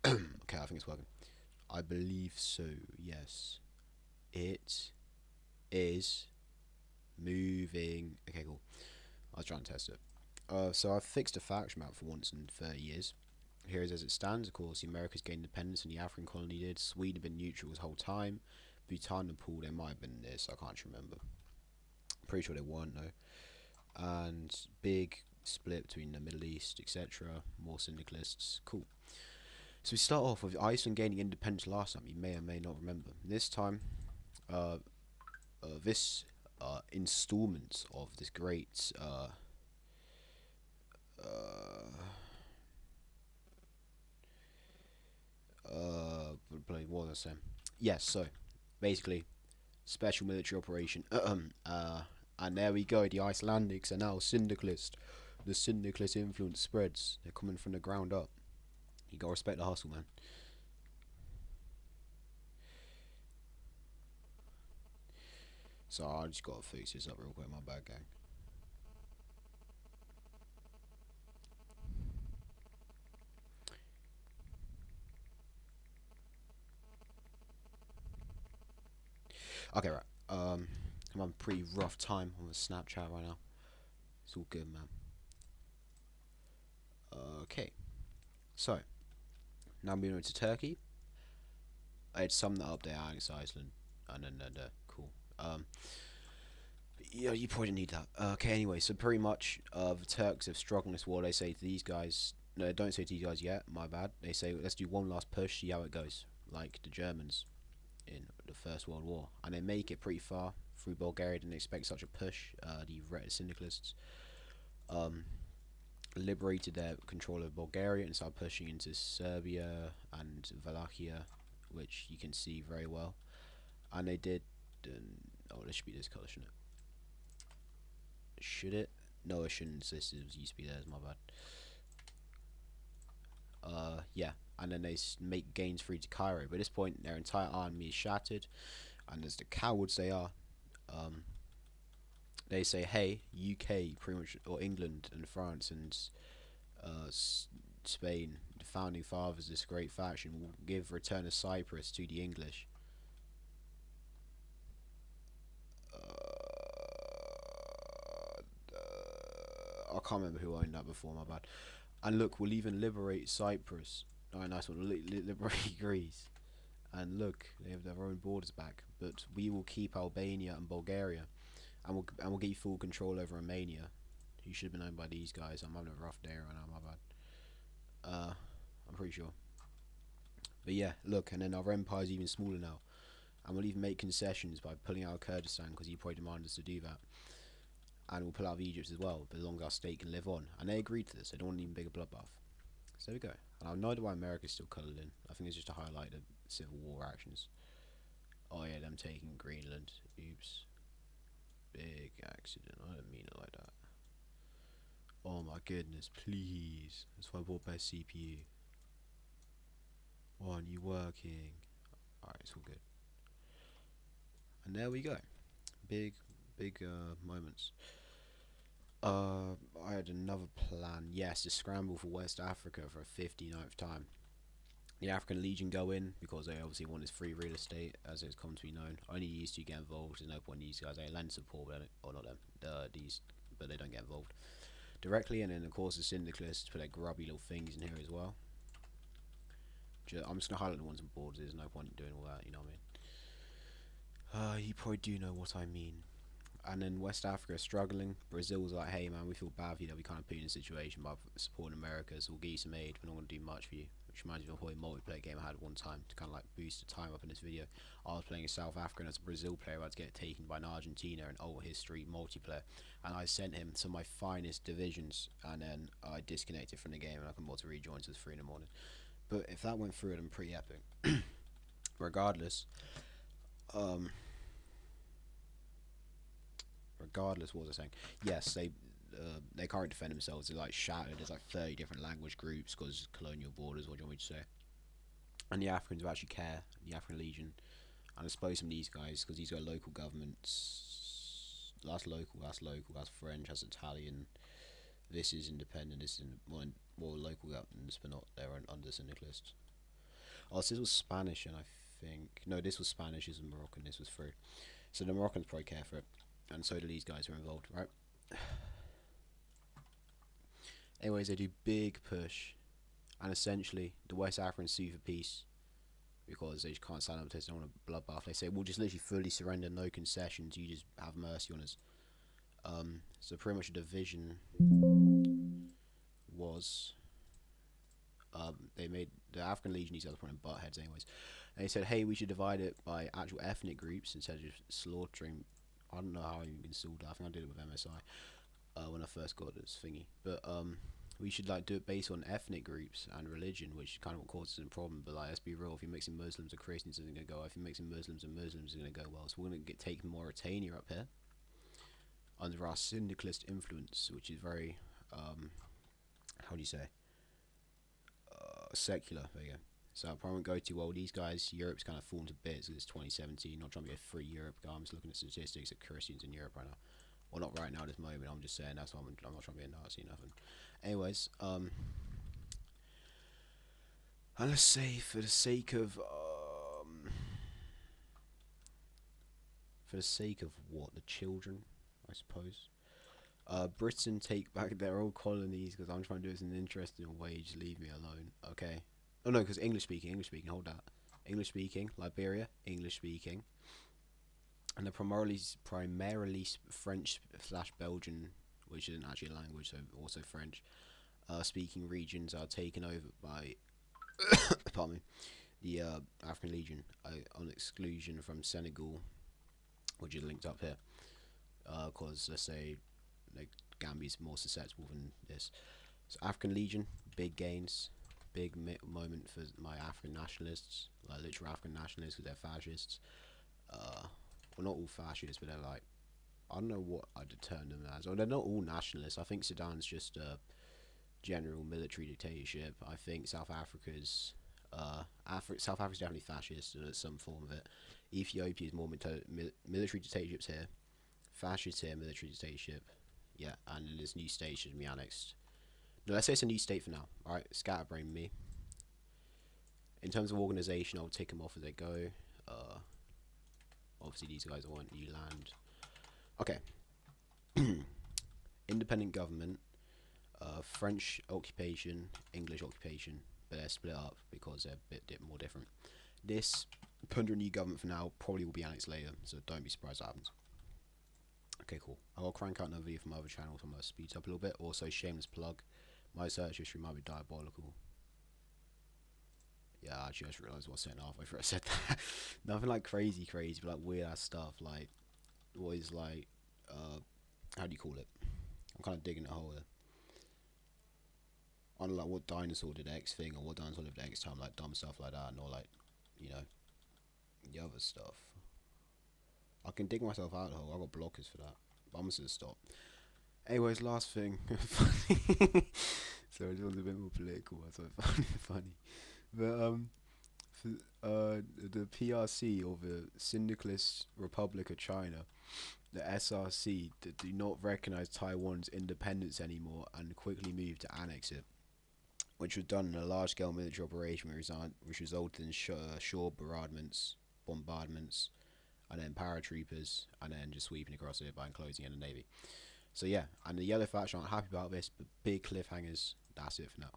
Okay, I think it's working. I believe so, yes. It is moving. Okay, cool. I was trying to test it. So I've fixed a faction map for once in 30 years. Here is as it stands. Of course, the Americas gained independence and the African colony did. Sweden had been neutral this whole time. Bhutan and Nepal, they might have been this. I can't remember. Pretty sure they weren't though. And big split between the Middle East, etc. More syndicalists. Cool. So we start off with Iceland gaining independence last time. You may or may not remember. This time, uh, this installment of this great uh, what was I saying? Yes. So basically, special military operation. And there we go. The Icelandics are now syndicalist. The syndicalist influence spreads. They're coming from the ground up. You gotta respect the hustle, man. So I just gotta fix this up real quick. My bad, gang. Okay, right. I'm having a pretty rough time on the Snapchat right now. It's all good, man. Okay, so now moving on to Turkey. I had summed that up there, Alex Iceland, and then cool. Yeah, you probably didn't need that. Okay, anyway, so pretty much, the Turks have struggled this war. They say to these guys, no, they don't say to these guys yet. My bad. They say let's do one last push, see how it goes, like the Germans in the First World War, and they make it pretty far through Bulgaria. Didn't expect such a push. The syndicalists um, liberated their control of Bulgaria and started pushing into Serbia and Wallachia, which you can see very well. And they did. Oh, this should be this colour, shouldn't it? Should it? No, it shouldn't. This used to be theirs. My bad. Yeah. And then they make gains free to Cairo. But at this point, their entire army is shattered, and as the cowards they are, um, they say, "Hey, UK, pretty much, or England and France and uh, Spain, the founding fathers, this great faction, will give return of Cyprus to the English." I can't remember who owned that before, my bad. And look, we'll even liberate Cyprus. Oh, nice one. Liberate Greece. And look, they have their own borders back. But we will keep Albania and Bulgaria, and we'll get full control over Romania, who should have been owned by these guys. I'm having a rough day right now, my bad. I'm pretty sure. But yeah, look, and then our empire's even smaller now, and we'll even make concessions by pulling out of Kurdistan because you probably demanded us to do that, and we'll pull out of Egypt as well, but as long as our state can live on. And they agreed to this. They don't want an even bigger bloodbath. So there we go. And I know why America's still coloured in. I think it's just to highlight the Civil War actions. Oh yeah, them taking Greenland. Oops. Big accident. I didn't mean it like that. Oh my goodness, please. That's why I bought best CPU. Why aren't you working? Alright, it's all good. And there we go. Big, big moments. I had another plan. Yes, to scramble for West Africa for a 59th time. The African Legion go in because they obviously want this free real estate, as it's come to be known. Only these two get involved. There's no point in these guys. They lend support, but or not them. These, but they don't get involved directly. And then of course the syndicalists put their grubby little things in here as well. I'm just gonna highlight the ones on boards. There's no point in doing all that. You know what I mean? You probably do know what I mean. And then West Africa is struggling. Brazil was like, hey man, we feel bad for you that we can't put you in a situation by supporting America, so we'll give you some aid. We're not going to do much for you. Which reminds me of a multiplayer game I had one time to kind of like boost the time up in this video. I was playing a South African as a Brazil player about to get taken by an Argentina in old history multiplayer, and I sent him some of my finest divisions, and then I disconnected from the game and I couldn't bother to rejoin till 3 in the morning. But if that went through, I'm pretty epic. Regardless, um, regardless, what was I saying? Yes, they can't defend themselves. They're like shattered. There's like 30 different language groups because colonial borders. What do you want me to say? And the Africans who actually care, the African Legion, and I suppose some of these guys because these are local governments. That's local. That's local. That's French. That's Italian. This is independent. This is more local governments, but not their own under syndicalists. Oh, so this was Spanish, and I think no, this was Spanish. This was Moroccan. This was free. So the Moroccans probably care for it, and so do these guys who are involved, right? Anyways, they do big push, and essentially the West Africans sue for peace because they just can't sign up to this. They don't want a bloodbath. They say we'll just literally fully surrender, no concessions. You just have mercy on us. So pretty much the division was they made the African Legion, these other point in butt heads anyways. And they said, hey, we should divide it by actual ethnic groups instead of just slaughtering. I don't know how I even installed that. I think I did it with MSI when I first got this thingy. But we should like do it based on ethnic groups and religion, which is kind of what causes the problem. But like, let's be real, if you're mixing Muslims and Christians, it's gonna go. If you're mixing Muslims and Muslims, it's gonna go well. So we're gonna take Mauritania up here under our syndicalist influence, which is very how do you say secular. There you go. So I probably won't go too well. These guys, Europe's kind of fallen to bits because it's 2017. Not trying to be a free Europe guy. I'm just looking at statistics of Christians in Europe right now. Well, not right now at this moment. I'm just saying that's why I'm not trying to be a Nazi, nothing. Anyways, and let's say for the sake of what, the children, I suppose. Britain take back their old colonies because I'm trying to do this in an interesting way. Just leave me alone, okay? Oh no, because English speaking. Hold that. English speaking, Liberia, English speaking, and they're primarily French / Belgian, which isn't actually a language, so also French. Speaking regions are taken over by, pardon me, the African Legion on exclusion from Senegal, which is linked up here. Because let's say like Gambia's more susceptible than this. So African Legion, big gains, big moment for my African nationalists, like literal African nationalists, because they're fascists. Well, not all fascists, but they're like, I don't know what I'd term them as. Or they're not all nationalists. I think Sudan's just a general military dictatorship. I think South Africa's South Africa's definitely fascist in some form of it. Ethiopia is more military dictatorships here, fascist here, military dictatorship. Yeah, and this new state should be annexed. No, let's say it's a new state for now. Alright, scatterbrain me. In terms of organisation, I'll take them off as they go. Obviously, these guys want new land. Okay. Independent government, French occupation, English occupation, but they're split up because they're a bit more different. This, under a new government for now, probably will be annexed later, so don't be surprised that happens. Okay, cool. I'll crank out another video from my other channel, so I'm going to speed up a little bit. Also, shameless plug, my search history might be diabolical. Yeah, actually, I just realised what I was saying halfway through I said that. Nothing like crazy, but like weird ass stuff. Like, what is like, how do you call it? I'm kind of digging a hole here. I don't know, like, what dinosaur did X thing, or what dinosaur lived X time, like dumb stuff like that, and all like, you know, the other stuff. I can dig myself out of the hole. I got blockers for that. But I'm just gonna stop. Anyways, last thing. Sorry, this one's a bit more political. So I find it funny. But the PRC, or the Syndicalist Republic of China, the SRC, do not recognize Taiwan's independence anymore and quickly moved to annex it, which was done in a large-scale military operation which resulted in shore bombardments, and then paratroopers, and then just sweeping across it by enclosing in the navy. So yeah, and the yellow faction aren't happy about this, but big cliffhangers. That's it for now.